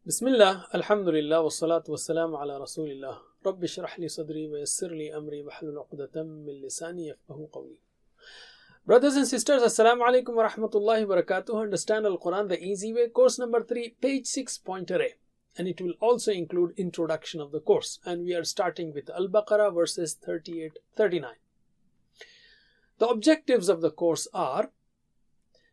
Bismillah, Alhamdulillah, wassalatu wassalamu ala Rasulillah. Rabbi shrah li sadri wa yassir li amri wa hlul uqdatam min lisani yafqahu qawli. Brothers and sisters, Assalamu alaikum wa rahmatullahi wa barakatuh. Understand Al-Quran the easy way, course number 3, page 6, pointer A. And it will also include introduction of the course. And we are starting with Al-Baqarah verses 38-39. The objectives of the course are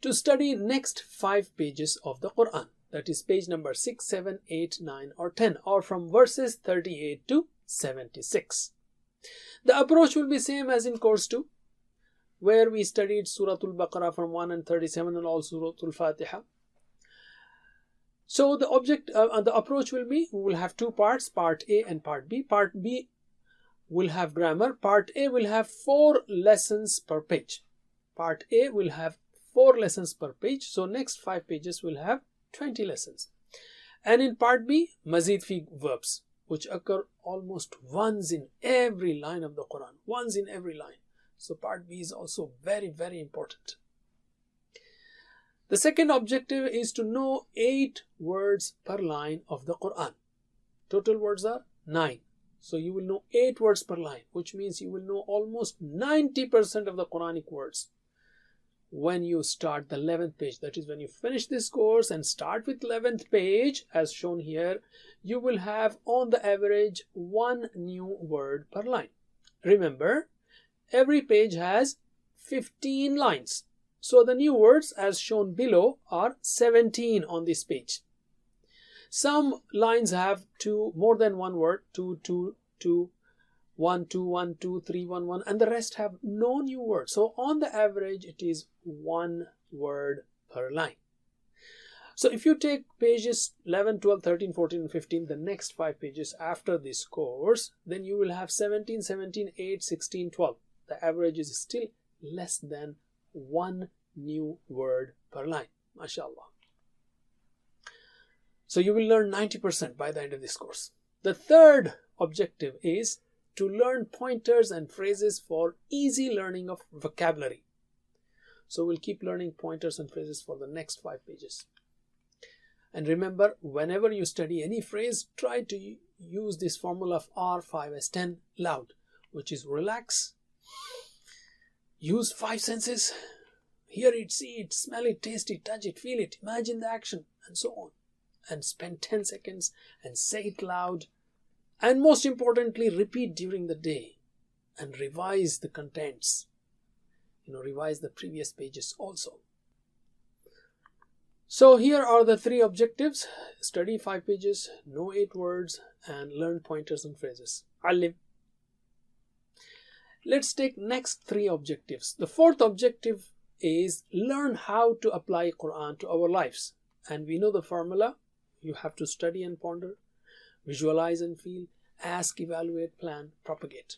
to study next 5 pages of the Quran. That is page number 6, 7, 8, 9 or 10, or from verses 38 to 76. The approach will be same as in course 2, where we studied Surah Al-Baqarah from 1 and 37 and all Surah Al-Fatiha. So the approach will be, we will have 2 parts, part A and part B. Part B will have grammar. Part A will have 4 lessons per page. Part A will have 4 lessons per page. So next 5 pages will have 20 lessons. And in part B, mazid fi verbs, which occur almost once in every line of the Quran. Once in every line. So part B is also very, very important. The second objective is to know 8 words per line of the Quran. Total words are 9. So you will know 8 words per line, which means you will know almost 90% of the Quranic words. When you start the 11th page, that is when you finish this course and start with 11th page as shown here, you will have on the average 1 new word per line. Remember, every page has 15 lines. So the new words as shown below are 17 on this page. Some lines have more than one word, 2, 2, 2, 1, 2, 1, 2, 3, 1, 1, and the rest have no new words. So on the average, it is 1 word per line. So if you take pages 11, 12, 13, 14, and 15, the next 5 pages after this course, then you will have 17, 17, 8, 16, 12. The average is still less than 1 new word per line. MashaAllah. So you will learn 90% by the end of this course. The third objective is to learn pointers and phrases for easy learning of vocabulary. So we'll keep learning pointers and phrases for the next 5 pages. And remember, whenever you study any phrase, try to use this formula of R5S10 loud, which is relax, use 5 senses, hear it, see it, smell it, taste it, touch it, feel it, imagine the action, and so on. And spend 10 seconds and say it loud. And most importantly, repeat during the day and revise the contents. Revise the previous pages also. So here are the 3 objectives. Study 5 pages, know 8 words, and learn pointers and phrases. Alim. Let's take next 3 objectives. The 4th objective is learn how to apply Quran to our lives. And we know the formula. You have to study and ponder, visualize and feel, ask, evaluate, plan, propagate.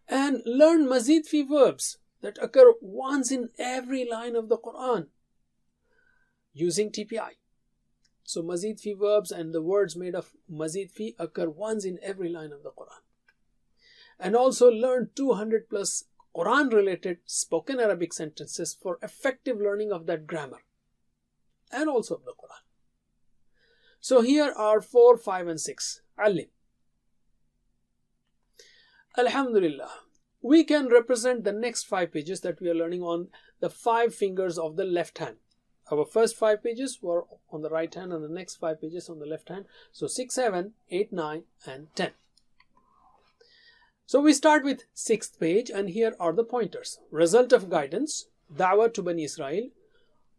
And learn mazid fi verbs that occur once in every line of the Quran using TPI. So mazid fi verbs and the words made of mazid fi occur once in every line of the Quran. And also learn 200 plus Quran related spoken Arabic sentences for effective learning of that grammar and also of the Quran. So here are 4, 5 and 6. Alim. Alhamdulillah. We can represent the next 5 pages that we are learning on the 5 fingers of the left hand. Our first 5 pages were on the right hand and the next 5 pages on the left hand. So 6, 7, 8, 9 and 10. So we start with 6th page and here are the pointers. Result of guidance, Da'wah to Bani Israel,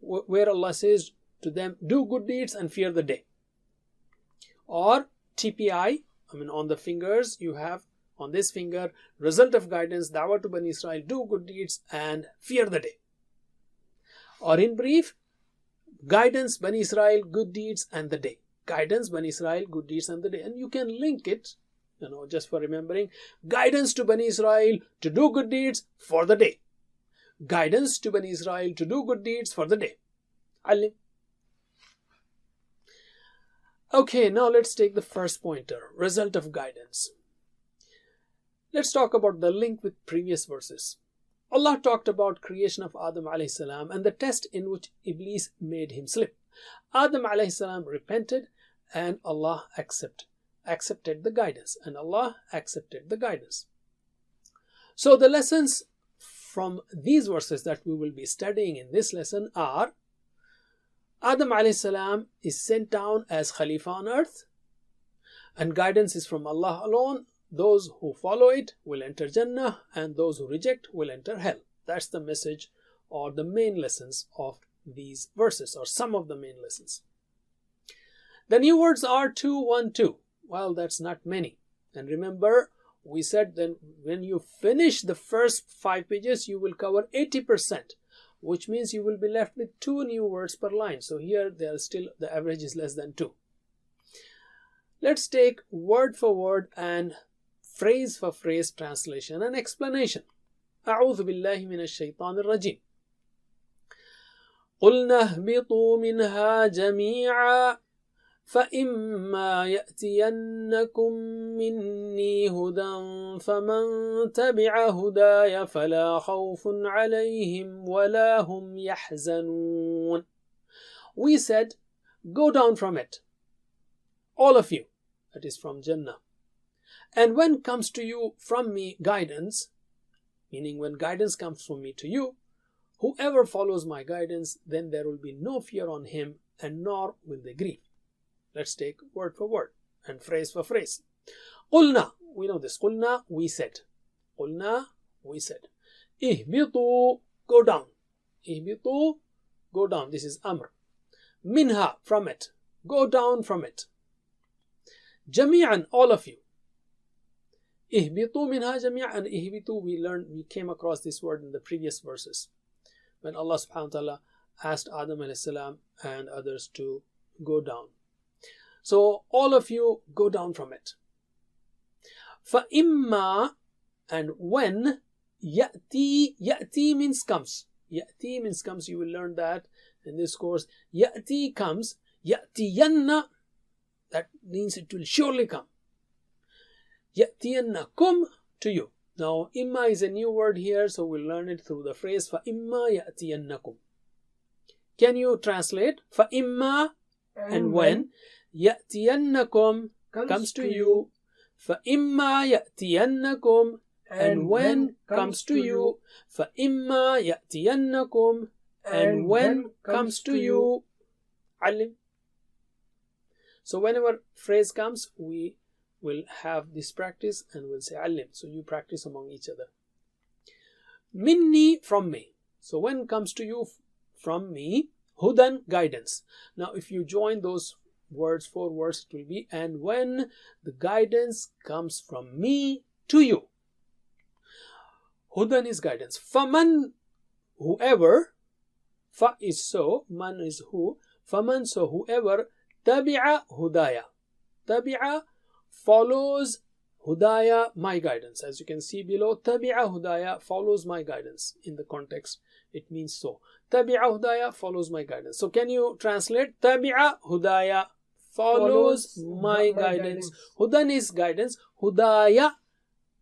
where Allah says to them, do good deeds and fear the day. Or TPI, on the fingers you have on this finger, result of guidance, Da'wah to Bani Israel, do good deeds and fear the day. Or in brief, guidance, Bani Israel, good deeds and the day. Guidance, Bani Israel, good deeds and the day. And you can link it, just for remembering, guidance to Bani Israel to do good deeds for the day. Guidance to Bani Israel to do good deeds for the day. Alim. Okay, now let's take the first pointer, result of guidance. Let's talk about the link with previous verses. Allah talked about creation of Adam alayhi salam and the test in which Iblis made him slip. Adam alayhi salam repented and Allah accepted the guidance, and Allah accepted the guidance. So the lessons from these verses that we will be studying in this lesson are: Adam alayhi salam is sent down as Khalifa on earth, and guidance is from Allah alone. Those who follow it will enter Jannah, and those who reject will enter hell. That's the message or the main lessons of these verses, or some of the main lessons. The new words are 212. Well, that's not many. And remember, we said that when you finish the first 5 pages, you will cover 80%, which means you will be left with 2 new words per line. So here they are still, the average is less than 2. Let's take word for word and phrase for phrase translation and explanation. أعوذ بالله من الشيطان الرجيم. قلنا اهبطوا منها جميعا فإما يأتينكم مني هدى فمن تبع هداي فلا خوف عليهم ولا هم يحزنون. We said, go down from it, all of you, that is from Jannah. And when comes to you from me guidance, meaning when guidance comes from me to you, whoever follows my guidance, then there will be no fear on him, and nor will they grieve. Let's take word for word and phrase for phrase. قلنا, we know this. قلنا, we said. قلنا, we said. اهبطوا, go down. اهبطوا, go down. This is Amr. Minha, from it. Go down from it. جميعا, all of you. اهبطوا منها جميعا. And اهبطوا, we came across this word in the previous verses, when Allah subhanahu wa ta'ala asked Adam alayhi salam and others to go down. So all of you go down from it. فَإِمَّا, and when, يَأْتِي, يَأْتِي means comes. يَأْتِي means comes. You will learn that in this course. يَأْتِي comes. يَأْتِيَنَّ, that means it will surely come. يَأْتِيَنَّكُمْ, to you. Now, imma is a new word here, so we'll learn it through the phrase فَإِمَّا يَأْتِيَنَّكُمْ. Can you translate? فَإِمَّا, and when, يَأْتِيَنَّكُمْ, comes to you. فَإِمَّا يَأْتِيَنَّكُمْ, and when comes to you. فَإِمَّا يَأْتِيَنَّكُمْ, and when comes to you. علم. So whenever phrase comes, we will have this practice and we'll say علم. So you practice among each other. Minni, from me. So when comes to you from me, hudan, guidance. Now if you join those words, 4 words, it will be, and when the guidance comes from me to you. Hudan is guidance. Faman, whoever. Fa is so, man is who. Faman, so whoever. Tabi'a hudaya. Tabi'a, follows hudaya, my guidance. As you can see below, tabi'a hudaya, follows my guidance. In the context, it means so. Tabi'a hudaya, follows my guidance. So can you translate? Tabi'a hudaya, follows my guidance. Hudan is guidance. Hudaya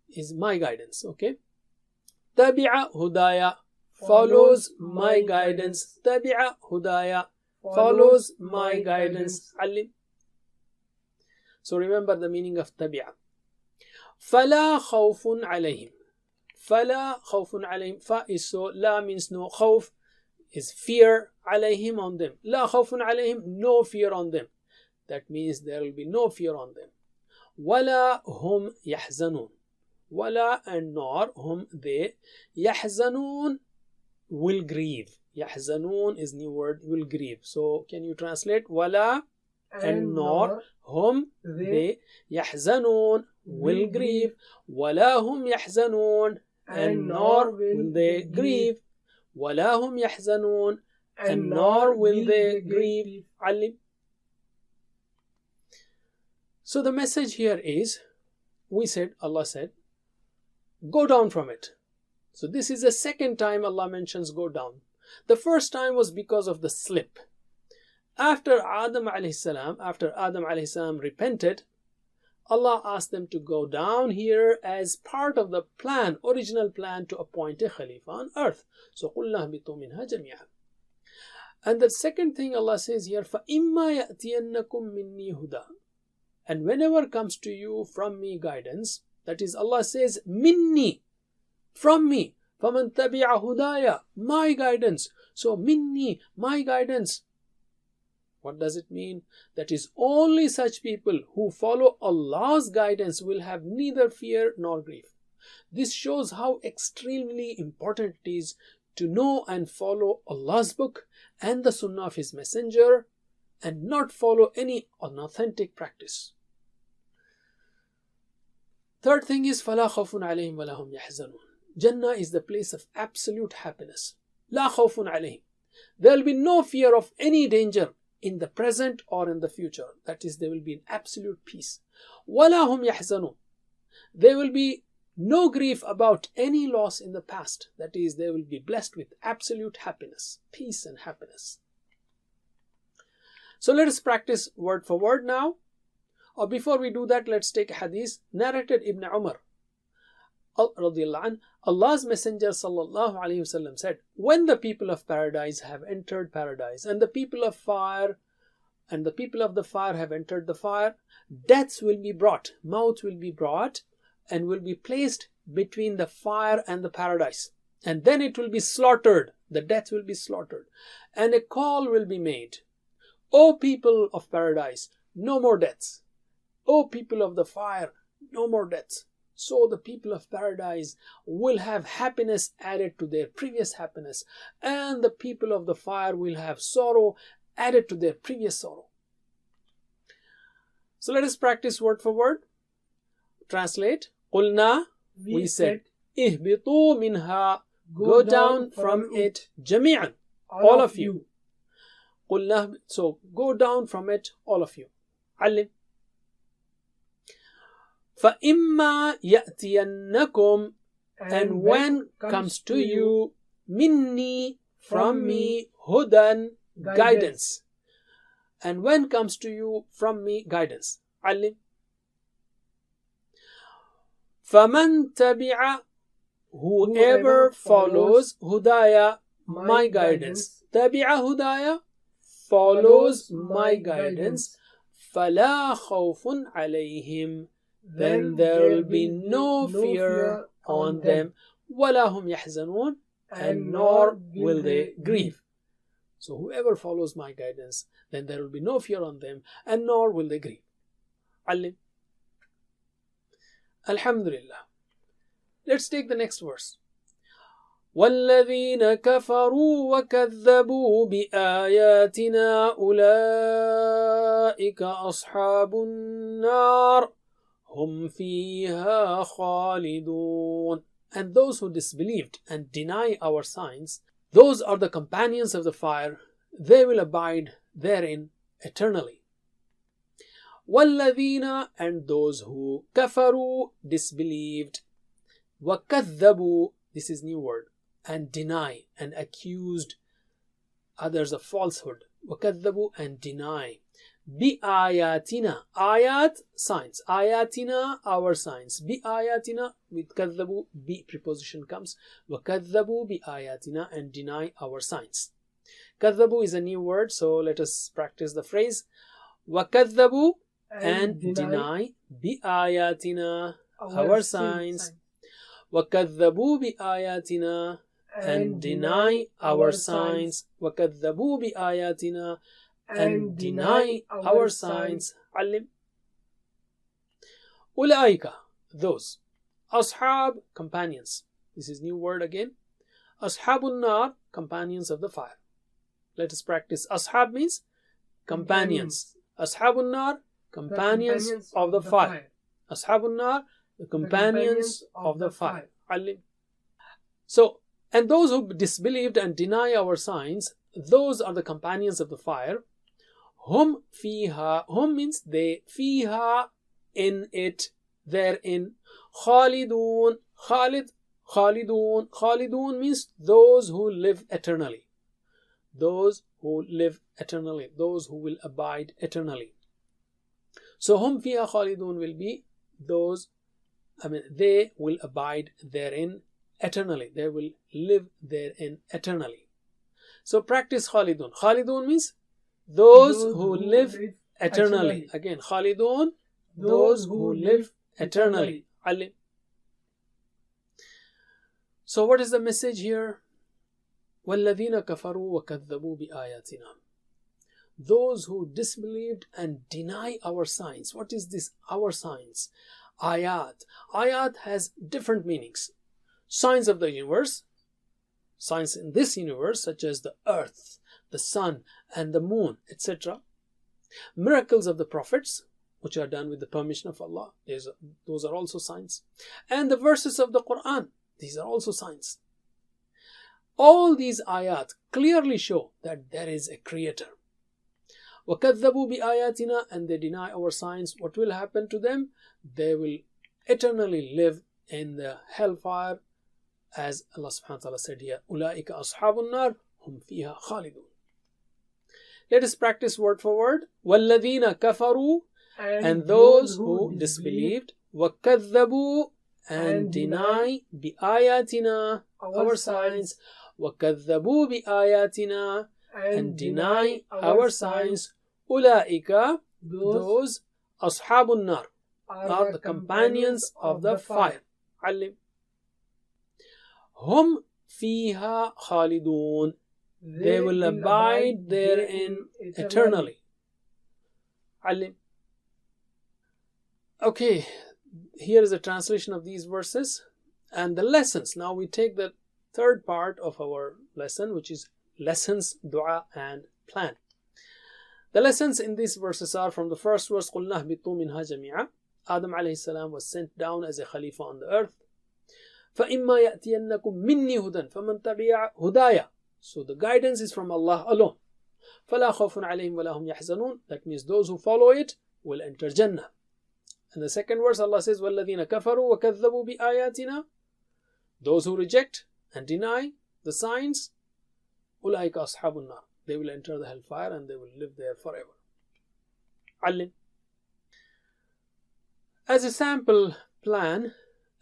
is my guidance. Okay. Tabi'a hudaya, follows my guidance. Tabi'a hudaya, follows my guidance. Alim. So remember the meaning of tabi'a. فَلَا خَوْفٌ عَلَيْهِمْ. فَلَا خَوْفٌ عَلَيْهِمْ. Fa is so, la means no, khawf is fear, alayhim, on them. La khawfun alayhim, no fear on them. That means there will be no fear on them. وَلَا هُمْ يَحْزَنُونَ. Wala, and nor, hum, they, yahzanun, will grieve. Yahzanun is new word, will grieve. So can you translate? Wala, and nor, hum, they, yahzanun, will grieve. Wala hum yahzanun, and nor will they grieve. Wala hum yahzanun, and nor will they grieve. Alim. So the message here is, we said, Allah said, go down from it. So this is the second time Allah mentions go down. The first time was because of the slip. After Adam alayhi salam repented, Allah asked them to go down here as part of the plan, original plan to appoint a Khalifa on earth. So قُلْنَا اهْبِطُوا مِنْهَا جَمِيعًا. And the second thing Allah says here, فَإِمَّا يَأْتِيَنَّكُم مِّنِّي هُدًى. And whenever comes to you from me guidance, that is, Allah says, minni, from me. فَمَنْ تَبِعَ هُدَايَ, my guidance. So, minni, my guidance. What does it mean? That is, only such people who follow Allah's guidance will have neither fear nor grief. This shows how extremely important it is to know and follow Allah's book and the Sunnah of His Messenger and not follow any unauthentic practice. Third thing is فَلَا خَوْفٌ عَلَيْهِمْ وَلَا هُمْ يَحْزَنُونَ. Jannah is the place of absolute happiness. لَا خَوْفٌ عَلَيْهِمْ. There will be no fear of any danger in the present or in the future. That is, there will be an absolute peace. وَلَا هُمْ يَحْزَنُونَ. There will be no grief about any loss in the past. That is, they will be blessed with absolute happiness, peace and happiness. So let us practice word for word now. Or before we do that, let's take a hadith narrated Ibn Umar radiyallahu anh. Allah's Messenger sallallahu alayhi wasallam said, when the people of paradise have entered paradise and the people of fire and the people of the fire have entered the fire, deaths will be brought, mouth will be brought and will be placed between the fire and the paradise. And then it will be slaughtered, the death will be slaughtered. And a call will be made. O people of paradise, no more deaths. O people of the fire, no more deaths. So the people of paradise will have happiness added to their previous happiness, and the people of the fire will have sorrow added to their previous sorrow. So let us practice word for word. Translate. قُلْنَا, we said, اهْبِطُوا مِنْهَا, go down from it, جَمِيعًا, all of you. قُلْنَا, so go down from it, all of you. علم. فَإِمَّا يَأْتِيَنَّكُمْ, and when comes to you, minni, from me, hudan, guidance. And when comes to you from me, guidance. علم. فَمَنْ تَبِعَ, whoever follows, hudaya, my guidance. تَبِعَ hudaya, follows my guidance. فَلَا خَوْفٌ عَلَيْهِمْ, then there will be no fear on them. وَلَا هُمْ يَحْزَنُونَ, and nor will they grieve. So whoever follows my guidance, then there will be no fear on them, and nor will they grieve. علم. Alhamdulillah. Let's take the next verse. وَالَّذِينَ كَفَرُوا وَكَذَّبُوا بِآيَاتِنَا أُولَئِكَ أَصْحَابُ النَّارِ هُمْ فِيهَا خَالِدُونَ. And those who disbelieved and deny our signs, those are the companions of the fire. They will abide therein eternally. وَالَّذِينَ, and those who كَفَرُوا, disbelieved, وَكَذَّبُوا, this is new word, and deny and accused others of falsehood. وَكَذَّبُوا, and deny. بِآيَاتِنَا, ayat, signs. Ayatina, our signs. بِآيَاتِنَا, with كَذَّبُوا, bi preposition comes. وَكَذَّبُوا بِآيَاتِنَا, and deny our signs. كَذَّبُوا is a new word, so let us practice the phrase. وَكَذَّبُوا, and deny بِآيَاتِنَا, our signs. وَكَذَّبُوا بِآيَاتِنَا, and deny our signs. وَكَذَّبُوا بِآيَاتِنَا, and deny our signs. علم. أولئك, those. Ashab, companions. This is new word again. Ashabun nar, companions of the fire. Let us practice. Ashab means companions. Ashabun nar, companions of the fire. Ashabun nar, the companions of the fire. علم. So, and those who disbelieved and deny our signs, those are the companions of the fire. Hum fiha, hum means they, fiha, in it, therein. Khalidun, Khalid, Khalidun, Khalidun means those who live eternally. Those who live eternally, those who will abide eternally. So hum fiha khalidun will be those, they will abide therein eternally. They will live therein eternally. So practice Khalidun. Khalidun means those who live eternally. Again, Khalidun, those who live eternally. Alim. So what is the message here? وَالَّذِينَ كَفَرُوا وَكَذَّبُوا بِآيَاتِنَا. Those who disbelieved and deny our signs. What is this? Our signs. Ayat. Ayat has different meanings. Signs of the universe. Signs in this universe, such as the earth, the sun, and the moon, etc. Miracles of the prophets, which are done with the permission of Allah. Those are also signs. And the verses of the Quran. These are also signs. All these ayat clearly show that there is a creator. وَكَذَّبُوا بِآيَاتِنَا, and they deny our signs. What will happen to them? They will eternally live in the hellfire, as Allah subhanahu wa ta'ala said here, أُولَٰئِكَ أَصْحَابُ النَّارِ هُمْ فِيهَا خَالِدُونَ. Let us practice word for word. وَالَّذِينَ كَفَرُوا, and those who disbelieved, وَكَذَّبُوا, and deny بِآيَاتِنَا, our signs, وَكَذَّبُوا بِآيَاتِنَا, and deny our signs, أُولَٰئِكَ, those, أَصْحَابُ النَّارِ, are the companions of the fire. Alim. Hum fiha khalidun, they will abide therein eternally. Alim. Okay, here is a translation of these verses and the lessons. Now we take the third part of our lesson, which is lessons, dua, and plan. The lessons in these verses are from the first verse, قُلْنَا اهْبِطُوا مِنْهَا جَمِيعًا. Adam alayhi salam was sent down as a Khalifa on the earth. فَإِمَّا يَأْتِيَنَّكُمْ مِنِّي هُدًى فَمَنْ تَبِعَ هُدَايَ. So the guidance is from Allah alone. فَلَا خَوْفٌ عَلَيْهِمْ وَلَا هُمْ يَحْزَنُونَ. That means those who follow it will enter Jannah. And the second verse, Allah says, وَالَّذِينَ كَفَرُوا وَكَذَّبُوا بِآيَاتِنَا. Those who reject and deny the signs, أُولَٰئِكَ أَصْحَابُ النَّارِ. They will enter the hellfire and they will live there forever. Alim. As a sample plan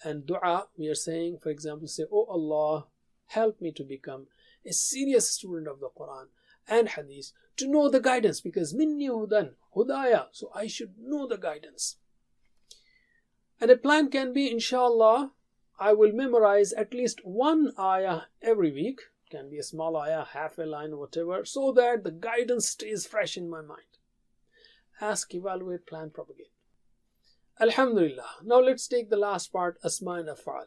and dua, we are saying, for example, say, Oh Allah, help me to become a serious student of the Quran and Hadith, to know the guidance, because minni hudan, hudaya, so I should know the guidance. And a plan can be, inshallah, I will memorize at least one ayah every week. Can be a small ayah, half a line, or whatever, so that the guidance stays fresh in my mind. Ask, evaluate, plan, propagate. Alhamdulillah. Now let's take the last part, asma and af'al.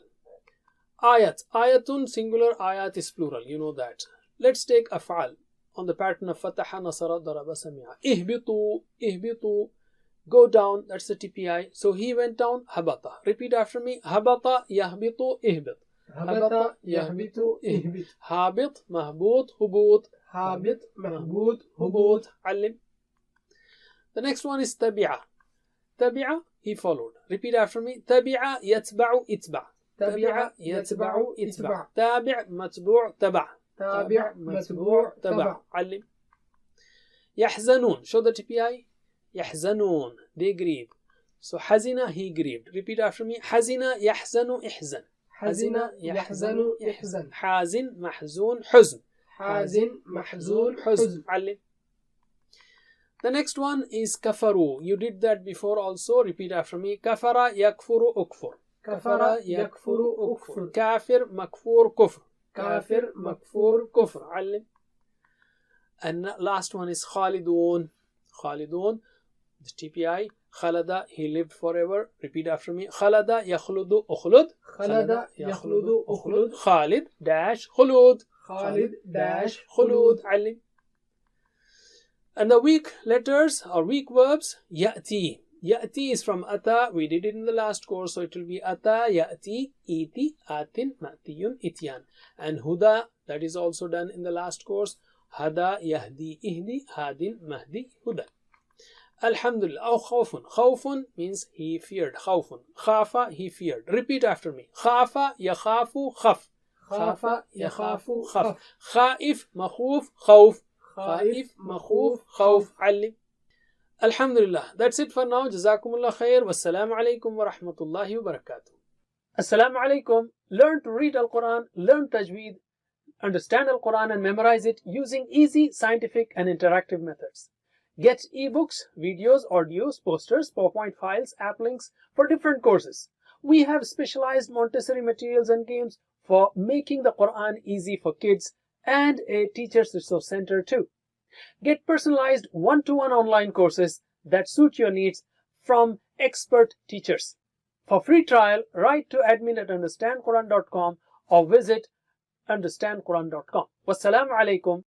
Ayat. Ayatun singular, ayat is plural. You know that. Let's take af'al on the pattern of fataha, nasara, daraba, sami'a. Ihbitu, ihbitu. Go down. That's the TPI. So he went down. Habata. Repeat after me. Habata, yahbitu, ihbit. Habata, yahbitu, ihbit. Habit, mahbut, hubut. Habit, mahbut, hubut. Alim. The next one is tabi'a. Tabi'a, he followed. Repeat after me. Tabi'a, yatba'u, itba'. Tabi'a, yatba'u, itba'. Tabi' matbu' taba'. Tabi' matbu' taba'. Alim. Yahzanun. Show the TPI. Yahzanun. They grieve. So hazina, he grieved. Repeat after me. Hazina, yahzanu, ihzan. Hazina, yahzanu, ihzan. Hazin, mahzun, huzn. Hazin, mahzun, huzn. Alim. The next one is kafaru. You did that before also. Repeat after me. Kafara, yakfuru, ukfur. Kafara, yakfuru, ukfur. Kafir, makfur, kufr. Kafir, makfur, kufr. Alim. And last one is khalidun. Khalidun. The TPI. Khalada, he lived forever. Repeat after me. Khalada, yakhludu, ukhlud. Khalada, yakhludu, ukhlud. Khalid, dash, khulud. Khalid, dash, khulud. Alim. And the weak letters or weak verbs, ya'ti. Ya'ti is from ata. We did it in the last course, so it will be ata, ya'ti, iti, atin, ma'tiyun, ityan. And huda, that is also done in the last course. Hada, yahdi, ihdi, hadin, mahdi, huda. Alhamdulillah. Oh, khawfun. Khawfun means he feared. Khawfun. Khafa, he feared. Repeat after me. Khafa, yakhafu, khaf. Khafa, yakhafu, khaf. Khaif, makhuf, khawf. Khaif, makhuf, khawf, alim. Alhamdulillah. That's it for now. Jazakumullah khair. Wassalamu alaikum wa rahmatullahi wa barakatuh. Assalamu alaikum. Learn to read Al-Quran, learn Tajweed, Understand Al-Quran and memorize it using easy, scientific, and interactive methods. Get ebooks, videos, audios, posters, PowerPoint files, app links for different courses. We have specialized Montessori materials and games for making the Quran easy for kids, and a teacher's resource center too. Get personalized one-to-one online courses that suit your needs from expert teachers. For free trial, write to admin@understandquran.com or visit understandquran.com. Wassalamu alaikum